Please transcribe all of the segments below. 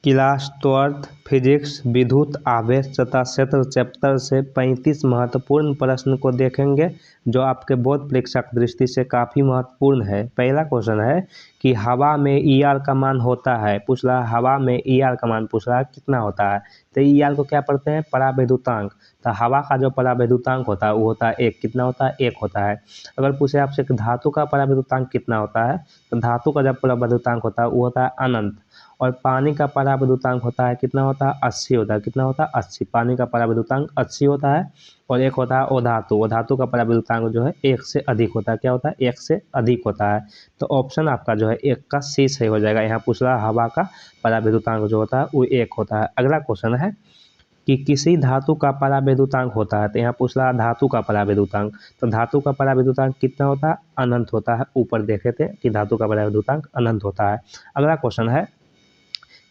Class 12 physics विद्युत आवेश तथा क्षेत्र चैप्टर से 35 महत्वपूर्ण प्रश्न को देखेंगे जो आपके बोर्ड परीक्षा की दृष्टि से काफ़ी महत्वपूर्ण है। पहला क्वेश्चन है कि हवा में ER का मान होता है, पूछ रहा है हवा में ER का मान पूछ रहा है कितना होता है। तो ER को क्या पढ़ते हैं, परावैद्युतांक। तो हवा का जो परावैद्युतांक होता है वो होता है 1, कितना होता है 1 होता है। अगर पूछे आपसे कि धातु का परावैद्युतांक कितना होता है, तो धातु का जब परावैद्युतांक होता है वो होता है अनंत। और पानी का परावैद्युतांक होता है कितना होता है 80 होता है, कितना होता है 80। पानी का परावैद्युतांक 80 होता है। और एक होता है अधातु का परावैद्युतांक जो है 1 से अधिक होता है, क्या होता है 1 से अधिक होता है। तो ऑप्शन आपका जो है 1 का C सही हो जाएगा। यहाँ पूछ रहा है हवा का परावैद्युतांक जो होता है वो 1 होता है। अगला क्वेश्चन है कि किसी धातु का परावैद्युतांक होता है, तो यहाँ पूछ रहा है धातु का परावैद्युतांक। तो धातु का परावैद्युतांक कितना होता है, अनंत होता है। ऊपर देखे थे कि धातु का परावैद्युतांक अनंत होता है। अगला क्वेश्चन है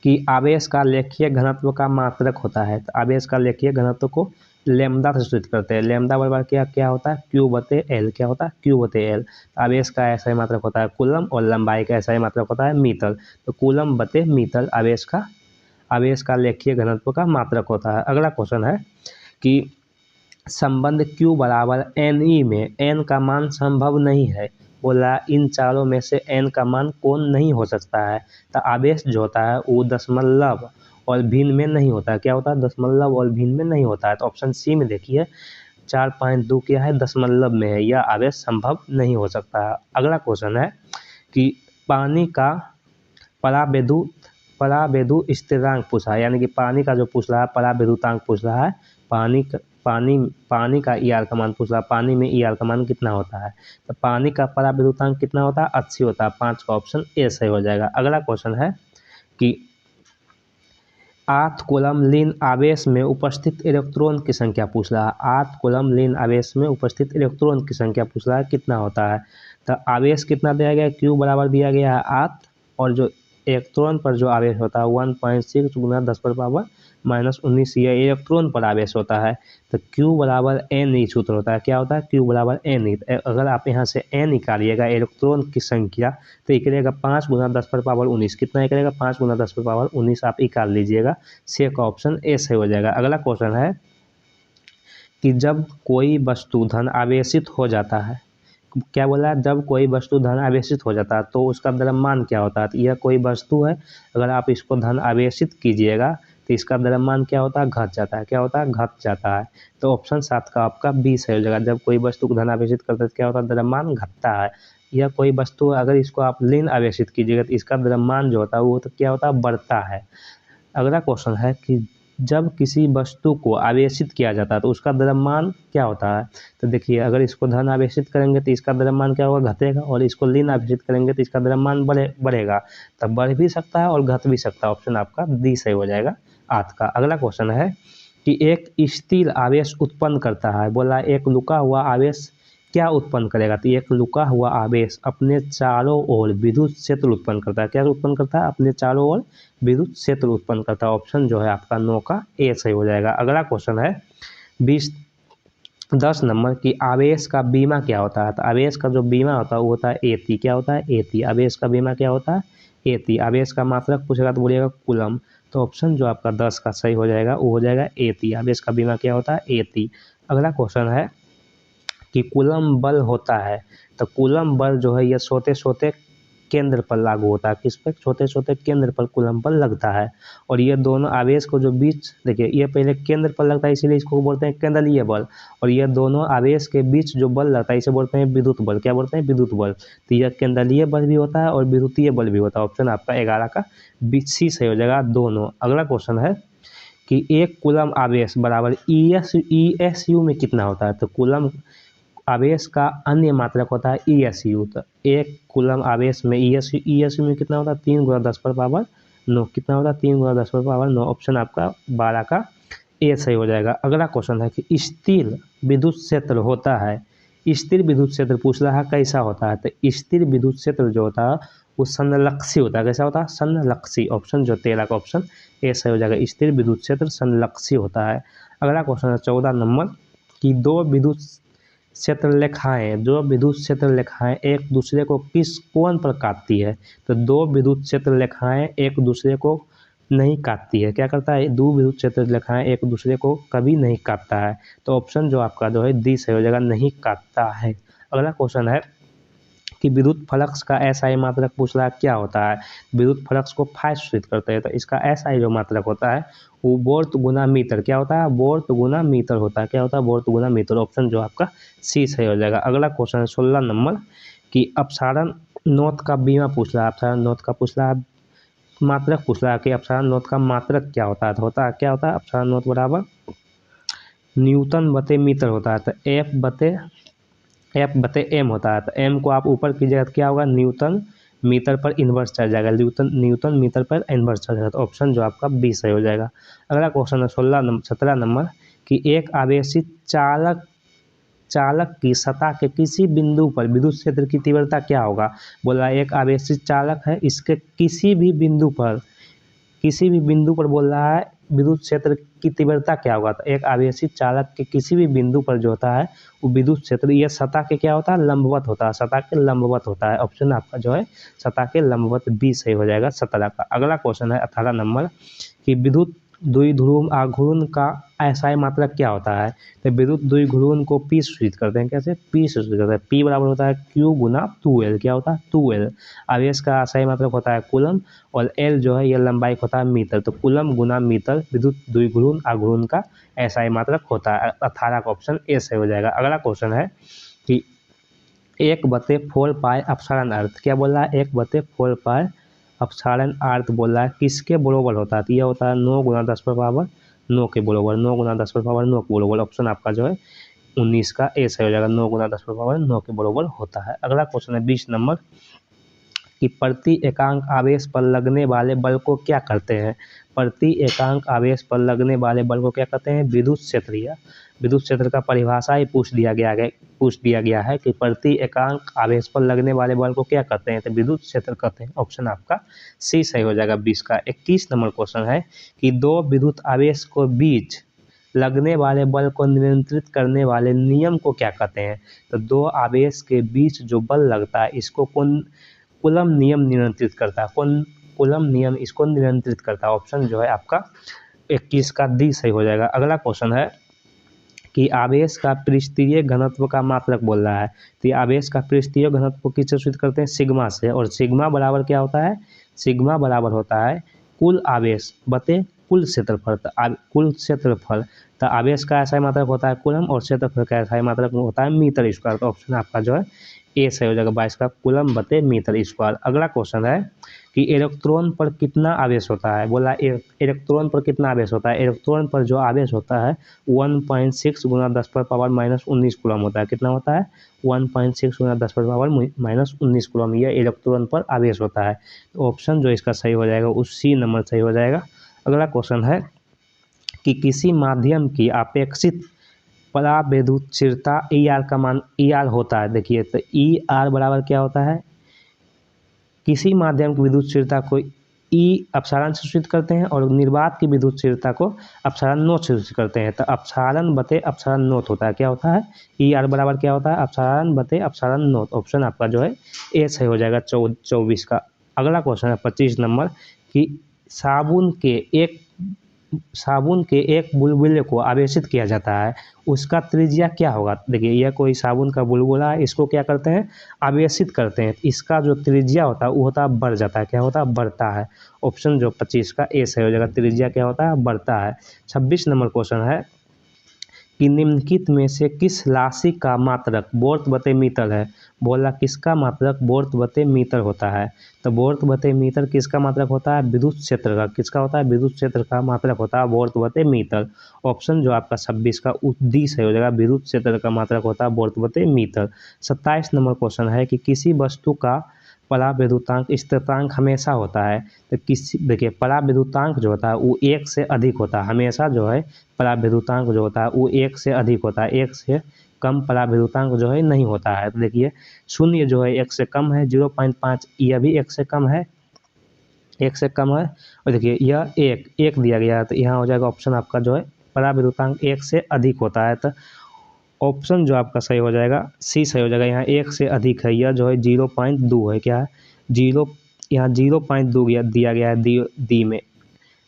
कि आवेश का लेखीय घनत्व का मात्रक होता है। तो आवेश का लेखीय घनत्व को लैम्ब्डा से सूचित करते हैं। लैम्ब्डा बराबर क्या होता है Q/L, क्या होता है Q/L। आवेश का ऐसा ही मात्रक होता है कूलम और लंबाई का ऐसा ही मात्रक होता है मीटर। तो कूलम/मीटर आवेश का लेखीय घनत्व का मात्रक होता है। अगला क्वेश्चन है कि संबंध Q बराबर NE में n का मान संभव नहीं है। बोला इन चारों में से n का मान कौन नहीं हो सकता है। तो आवेश जो होता है वो दशमलव और भिन्न में नहीं होता है, क्या होता है दशमलव और भिन्न में नहीं होता है। तो ऑप्शन C में देखिए 4.2 क्या है दशमलव में है, यह आवेश संभव नहीं हो सकता है। अगला क्वेश्चन है कि पानी का परावैद्यु स्थिरांक पूछा है, यानी कि पानी का जो पूछ रहा है परावैद्युतांक पूछ रहा है। पानी का ER का मान पूछ रहा है, पानी में ER का मान कितना होता है। तो पानी का परावैद्युतांक कितना होता है 80 होता है। 5 का ऑप्शन A सही हो जाएगा। अगला क्वेश्चन है कि 8 कूलम लीन आवेश में उपस्थित इलेक्ट्रॉन की संख्या पूछ रहा है। 8 कूलम लीन आवेश में उपस्थित इलेक्ट्रॉन की संख्या पूछ रहा है कितना होता है। तो आवेश कितना दिया गया है, Q बराबर दिया गया है 8 और जो इलेक्ट्रॉन पर जो आवेश होता है 1.6 गुना 10⁻⁻19 यह इलेक्ट्रॉन पर आवेश होता है। तो Q बराबर NE सूत्र होता है, क्या होता है Q बराबर NE। अगर आप यहाँ से N निकालिएगा इलेक्ट्रॉन की संख्या तो निकलेगा 5 गुना 10⁻19, कितना निकलेगा 5 गुना 10⁻19 आप निकाल लीजिएगा। C का ऑप्शन A सही हो जाएगा। अगला क्वेश्चन है कि जब कोई वस्तु धन आवेशित हो जाता है, क्या बोला है जब कोई वस्तु धन आवेशित हो जाता है तो उसका द्रव्यमान क्या होता है। तो यह कोई वस्तु है, अगर आप इसको धन आवेशित कीजिएगा तो इसका द्रव्यमान क्या होता है घट जाता है, क्या होता है घट जाता है। तो ऑप्शन 7 का आपका B सही हो जाएगा। जब कोई वस्तु को धन आवेशित करते हैं तो क्या होता है द्रव्यमान घटता है। यह कोई वस्तु अगर इसको आप लीन आवेशित कीजिएगा तो इसका द्रव्यमान जो होता है वो तो क्या होता है बढ़ता है। अगला क्वेश्चन है कि जब किसी वस्तु को आवेशित किया जाता है तो उसका द्रव्यमान क्या होता है। तो देखिए अगर इसको धन आवेशित करेंगे तो इसका द्रव्यमान क्या होगा घटेगा, और इसको लीन आवेशित करेंगे तो इसका द्रव्यमान बढ़ेगा। तब बढ़ भी सकता है और घट भी सकता है। ऑप्शन आपका D सही हो जाएगा 8 का। अगला क्वेश्चन है कि एक स्थिर आवेश उत्पन्न करता है। बोला एक लुका हुआ आवेश क्या उत्पन्न करेगा। तो एक लुका हुआ आवेश अपने चारों ओर विद्युत क्षेत्र उत्पन्न करता है। क्या उत्पन्न करता है, अपने चारों ओर विद्युत क्षेत्र उत्पन्न करता है। ऑप्शन जो है आपका 9 का A सही हो जाएगा। अगला क्वेश्चन है 10 नंबर की आवेश का बीमा क्या होता है। तो आवेश का जो बीमा होता है वो होता है AT, क्या होता है AT। आवेश का बीमा क्या होता है AT। आवेश का मात्रक पूछेगा तो बोलिएगा कूलम। तो ऑप्शन जो आपका 10 का सही हो जाएगा वो हो जाएगा AT। आवेश का बीमा क्या होता है AT। अगला क्वेश्चन है कि कूलम बल होता है। तो कूलम बल जो है यह छोटे केंद्र पर लागू होता है। किस पर, छोटे केंद्र पर कूलम बल लगता है। और ये दोनों आवेश को जो बीच देखिए ये पहले केंद्र पर लगता है इसीलिए इसको बोलते हैं केंद्रीय बल, और ये दोनों आवेश के बीच जो बल लगता है इसे बोलते हैं विद्युत बल। क्या बोलते हैं विद्युत बल। तो यह केंद्रीय बल भी होता है और विद्युतीय बल भी होता है। ऑप्शन आपका 11 का C सही हो जाएगा दोनों। अगला क्वेश्चन है कि एक कूलम आवेश बराबर ESU में कितना होता है। तो कूलम आवेश का अन्य मात्रक होता है ESU। तो एक कूलम आवेश में ESU में कितना होता है 3 गुना 10⁻9, कितना होता है 3 गुना 10⁻9। ऑप्शन आपका 12 का A सही हो जाएगा। अगला क्वेश्चन है कि स्थिर विद्युत क्षेत्र होता है। स्थिर विद्युत क्षेत्र पूछ रहा है कैसा होता है। तो स्थिर विद्युत क्षेत्र जो होता है वो संलक्षी होता है। कैसा होता है संलक्षी। ऑप्शन जो 13 का ऑप्शन A सही हो जाएगा। स्थिर विद्युत क्षेत्र संलक्षी होता है। अगला क्वेश्चन है 14 नंबर की दो विद्युत क्षेत्र रेखाएं एक दूसरे को किस कोण पर काटती है। तो दो विद्युत क्षेत्र रेखाएं एक दूसरे को नहीं काटती है। क्या करता है, दो विद्युत क्षेत्र रेखाएं एक दूसरे को कभी नहीं काटता है। तो ऑप्शन जो आपका जो है डी सही हो जाएगा, नहीं काटता है। अगला क्वेश्चन है कि विद्युत फ्लक्स का एसआई मात्रक पूछ रहा है क्या होता है। विद्युत फ्लक्स को फाइ सूचित करते हैं, तो इसका एसआई जो मात्रक होता है वो वोल्ट गुना मीटर, क्या होता है, वोल्ट गुना मीटर होता है। क्या होता है, वोल्ट गुना मीटर। ऑप्शन जो आपका सी सही हो जाएगा। अगला क्वेश्चन है 16 नंबर कि अपसारण नोट का बीमा पूछ रहा है। अपसारण नोट का पूछ रहा है, मात्रक पूछ रहा है कि अपसारण नोट का मात्रक क्या होता है। तो होता है क्या होता है, अपसारण नोट बराबर न्यूटन बटे मीटर होता है। तो एफ बटे एम होता है। तो एम को आप ऊपर कीजिएगा तो क्या होगा, न्यूटन मीटर पर इन्वर्स चल जाएगा, न्यूटन मीटर पर इन्वर्स चल जाएगा। तो ऑप्शन जो आपका बी सही हो जाएगा। अगला क्वेश्चन है 17 नंबर कि एक आवेशित चालक की सतह के किसी बिंदु पर विद्युत क्षेत्र की तीव्रता क्या होगा। बोला एक आवेशित चालक है, इसके किसी भी बिंदु पर बोल रहा है विद्युत क्षेत्र की तीव्रता क्या होगा। तो एक आवेशित चालक के किसी भी बिंदु पर जो होता है वो विद्युत क्षेत्र ये सतह के क्या होता है, लंबवत होता है, सतह के लंबवत होता है। ऑप्शन आपका जो है सतह के लंबवत बी सही हो जाएगा 17 का। अगला क्वेश्चन है 18 नंबर कि विद्युत द्विध्रुव आघूर्ण का एसआई मात्रक क्या होता है। तो विद्युत द्विध्रुव को पी सूचित करते हैं, कैसे, पी सूचित करते हैं। पी बराबर होता है क्यू गुना 2L, क्या होता है 2L। आवेश का एसआई मात्रक होता है कूलम और L जो है ये लंबाई होता है मीटर। तो कूलम गुना मीटर विद्युत द्विध्रुव आघूर्ण का एसआई मात्रक होता है। 18 का ऑप्शन ए सही हो जाएगा। अगला क्वेश्चन है कि 1/4 पाई अपसारण अर्थ, क्या बोल रहा है, 1/4 पाई अपसारण अर्थ बोल रहा है किसके बराबर होता है। तो यह होता है 9 गुना 10 पर पावर 9 के बराबर, 9 गुना 10 पर पावर 9 के बराबर। ऑप्शन आपका जो है 19 का ए सही हो जाएगा, 9 गुना 10 पर पावर 9 के बराबर होता है। अगला क्वेश्चन है 20 नंबर कि प्रति एकांक आवेश पर लगने वाले बल को क्या करते हैं। प्रति एकांक आवेश पर लगने वाले बल को क्या कहते हैं, विद्युत क्षेत्र। या विद्युत क्षेत्र का परिभाषा ही पूछ दिया गया है कि प्रति एकांक आवेश पर लगने वाले बल को क्या कहते हैं। तो विद्युत क्षेत्र कहते हैं। ऑप्शन आपका सी सही हो जाएगा 20 का। 21 नंबर क्वेश्चन है कि दो विद्युत आवेश को बीच लगने वाले बल को नियंत्रित करने वाले नियम को क्या कहते हैं। तो दो आवेश के बीच जो बल लगता है इसको कूलम नियम नियंत्रित करता है। कूलम नियम इसको नियंत्रित करता है। ऑप्शन जो है आपका 21 का डी सही हो जाएगा। अगला क्वेश्चन है कि आवेश का पृष्ठीय घनत्व का मात्रक बोल रहा है। तो ये आवेश का पृष्ठीय घनत्व को किससे सूचित करते हैं, सिग्मा से। और सिग्मा बराबर क्या होता है, सिग्मा बराबर होता है कुल आवेश बटे कुल क्षेत्रफल। कुल क्षेत्रफल, तो आवेश का एसआई मात्रक होता है कूलम और क्षेत्रफल का एसआई मात्रक होता है मीटर स्क्वायर। तो ऑप्शन आपका जो है ए सही हो जाएगा 22 का, कूलम बटे मीटर स्क्वायर। अगला क्वेश्चन है कि इलेक्ट्रॉन पर कितना आवेश होता है। बोला इलेक्ट्रॉन पर कितना आवेश होता है। इलेक्ट्रॉन पर जो आवेश होता है 1.6 गुना 10 पर पावर -19 कूलम होता है। कितना होता है, 1.6 गुना 10 पर पावर -19 कूलम, यह इलेक्ट्रॉन पर आवेश होता है। तो ऑप्शन जो इसका सही हो जाएगा वो सी नंबर सही हो जाएगा। अगला क्वेश्चन है कि किसी माध्यम की अपेक्षित परावैद्युतचिरता ER का मान ER होता है। देखिए तो ER बराबर क्या होता है, किसी माध्यम की विद्युत चिरता को ई अपसारण से सूचित करते हैं और निर्वात की विद्युत चिरता को अपसारण नोट से सूचित करते हैं। तो अपसारण बटे अपसारण नोट होता है। क्या होता है, ER बराबर क्या होता है, अपसारण बटे अपसारण नोट। ऑप्शन आपका जो है ए सही हो जाएगा 24 का। अगला क्वेश्चन है 25 नंबर कि साबुन के एक बुलबुले को आवेशित किया जाता है, उसका त्रिज्या क्या होगा। देखिए यह कोई साबुन का बुलबुला है, इसको क्या करते हैं, आवेशित करते हैं। इसका जो त्रिज्या होता है वो होता है बढ़ जाता है। क्या होता है, बढ़ता है। ऑप्शन जो 25 का ए सही हो जाएगा, त्रिज्या क्या होता है, बढ़ता है। 26 नंबर क्वेश्चन है कि निम्नलिखित में से किस राशि का मात्रक वोल्ट बटे मीटर है। बोला किसका मात्रक वोल्ट बटे मीटर होता है। तो वोल्ट बटे मीटर किसका मात्रक होता है, विद्युत क्षेत्र का। किसका होता है, विद्युत क्षेत्र का मात्रक होता है वोल्ट बटे मीटर। ऑप्शन जो आपका 26 का डी सही हो जाएगा, विद्युत क्षेत्र का मात्रक होता है वोल्ट बटे मीटर। 27 नंबर क्वेश्चन है कि किसी वस्तु का परावैद्युतांक स्थिरांक हमेशा होता है। तो देखिए परावैद्युतांक जो होता है वो 1 से अधिक होता है हमेशा। जो है परावैद्युतांक जो होता है वो 1 से अधिक होता है, 1 से कम परावैद्युतांक जो है नहीं होता है। तो देखिए 0 जो है 1 से कम है, 0.5 यह भी 1 से कम है, 1 से कम है। और देखिए यह 1 दिया गया है, तो यहाँ हो जाएगा ऑप्शन आपका जो है परावैद्युतांक 1 से अधिक होता है। तो ऑप्शन जो आपका सही हो जाएगा सी सही हो जाएगा। यहाँ 1 से अधिक है, यह जो है 0.2 है। क्या है, यहाँ 0.2 दिया गया है डी में।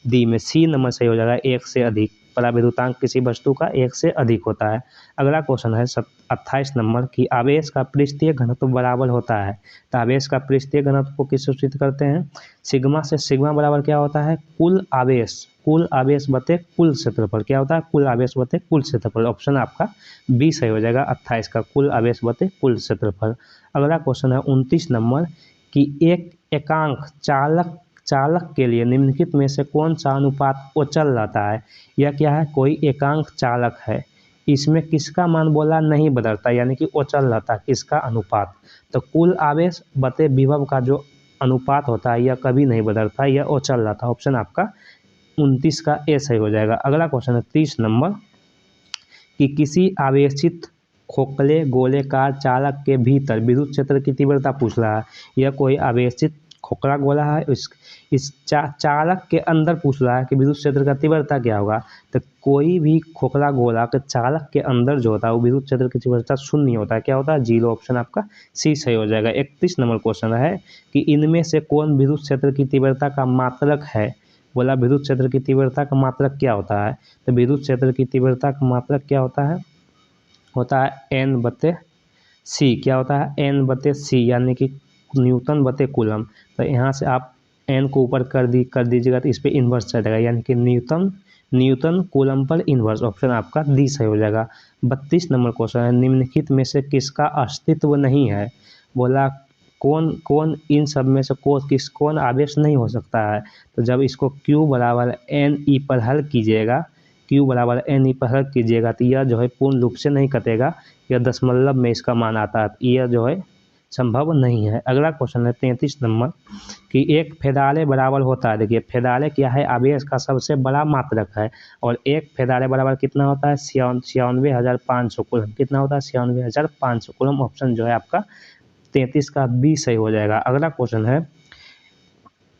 डी में सी नंबर सही हो जाएगा, एक से अधिक। पराविद्युतांक किसी वस्तु का एक से अधिक होता है। अगला क्वेश्चन है 28 नंबर की आवेश का पृष्ठीय घनत्व बराबर होता है। तो आवेश का पृष्ठीय घनत्व को किस सूचित करते हैं? सिग्मा से। सिग्मा बराबर क्या होता है? कुल आवेश बटे कुल क्षेत्रफल। क्या होता है? कुल आवेश बटे कुल क्षेत्रफल। ऑप्शन आपका बी सही हो जाएगा 28 का, कुल आवेश बटे कुल क्षेत्रफल। अगला क्वेश्चन है 29 नंबर की एक एकांक चालक के लिए निम्नलिखित में से कौन सा अनुपात अचल रहता है? यह क्या है? कोई एकांक चालक है, इसमें किसका मान बोला नहीं बदलता, यानी कि अचल रहता है। किसका अनुपात? तो कुल आवेश बटे विभव का जो अनुपात होता है यह कभी नहीं बदलता, यह अचल रहता है। ऑप्शन आपका 29 का ए सही हो जाएगा। अगला क्वेश्चन है 30 नंबर कि किसी आवेशित खोखले गोलेकार चालक के भीतर विद्युत क्षेत्र की तीव्रता पूछ रहा है। यह कोई आवेशित खोखला गोला है, इस चालक के अंदर पूछ रहा है कि विद्युत क्षेत्र का तीव्रता क्या होगा। तो कोई भी खोखला गोला के चालक के अंदर जो होता है वो विद्युत क्षेत्र की तीव्रता शून्य होता है। क्या होता है? जीरो। ऑप्शन आपका सी सही हो जाएगा। 31 नंबर क्वेश्चन है कि इनमें से कौन विद्युत क्षेत्र की तीव्रता का मात्रक है? बोला विद्युत क्षेत्र की तीव्रता का मात्रक क्या होता है? तो विद्युत क्षेत्र की तीव्रता का मात्रक क्या होता है? होता है एन बटे सी। क्या होता है? एन बटे सी, यानी कि न्यूटन बटे कूलम। तो यहाँ से आप एन को ऊपर कर दीजिएगा तो इस पर इन्वर्स चलेगा, यानी कि Newton coulomb per inverse. Option आपका डी सही हो जाएगा। 32 नंबर क्वेश्चन है निम्नलिखित में से किसका अस्तित्व नहीं है? बोला कौन इन सब में से कौन आवेश नहीं हो सकता है? तो जब इसको Q बराबर एन ई पर हल कीजिएगा, Q बराबर एन ई पर हल कीजिएगा तो यह जो है पूर्ण रूप से नहीं कटेगा, यह दशमलव में इसका मान आता है, यह जो है संभव नहीं है। अगला क्वेश्चन है 33 नंबर कि एक फेरारे बराबर होता है। देखिए फेरारे क्या है? आवेश का सबसे बड़ा मात्रक है, और एक फेरारे बराबर कितना होता है? 96,500 कूलम। कितना होता है? 96,500 कूलम। ऑप्शन जो है आपका 33 का बी सही हो जाएगा। अगला क्वेश्चन है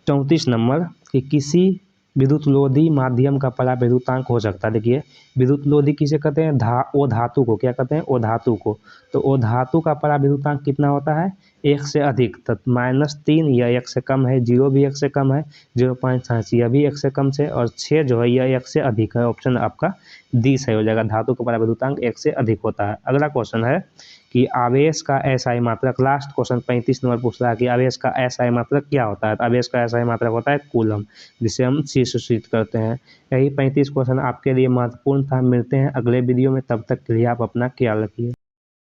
34 नंबर कि किसी विद्युत लोधी माध्यम का पराविद्युतांक हो सकता है। देखिए विद्युत लोधी किसे कहते हैं? ओ धातु को। क्या कहते हैं? ओ धातु को। तो ओ धातु का पराविद्युतांक कितना होता है? एक से अधिक। तो -3 यह एक से कम है, 0 भी एक से कम है, 0.86 यह भी एक से कम से, और 6 जो है यह एक से अधिक है। ऑप्शन आपका डी सही हो जाएगा, धातु का पराविद्युतांक एक से अधिक होता है। अगला क्वेश्चन है कि आवेश का एसआई मात्रक। लास्ट क्वेश्चन 35 नंबर पूछ रहा है कि आवेश का एसआई मात्रक क्या होता है? तो आवेश का एसआई मात्रक होता है कूलम, जिसे हम सी सूचित करते हैं। यही 35 क्वेश्चन आपके लिए महत्वपूर्ण था। मिलते हैं अगले वीडियो में, तब तक के लिए आप अपना ख्याल रखिए।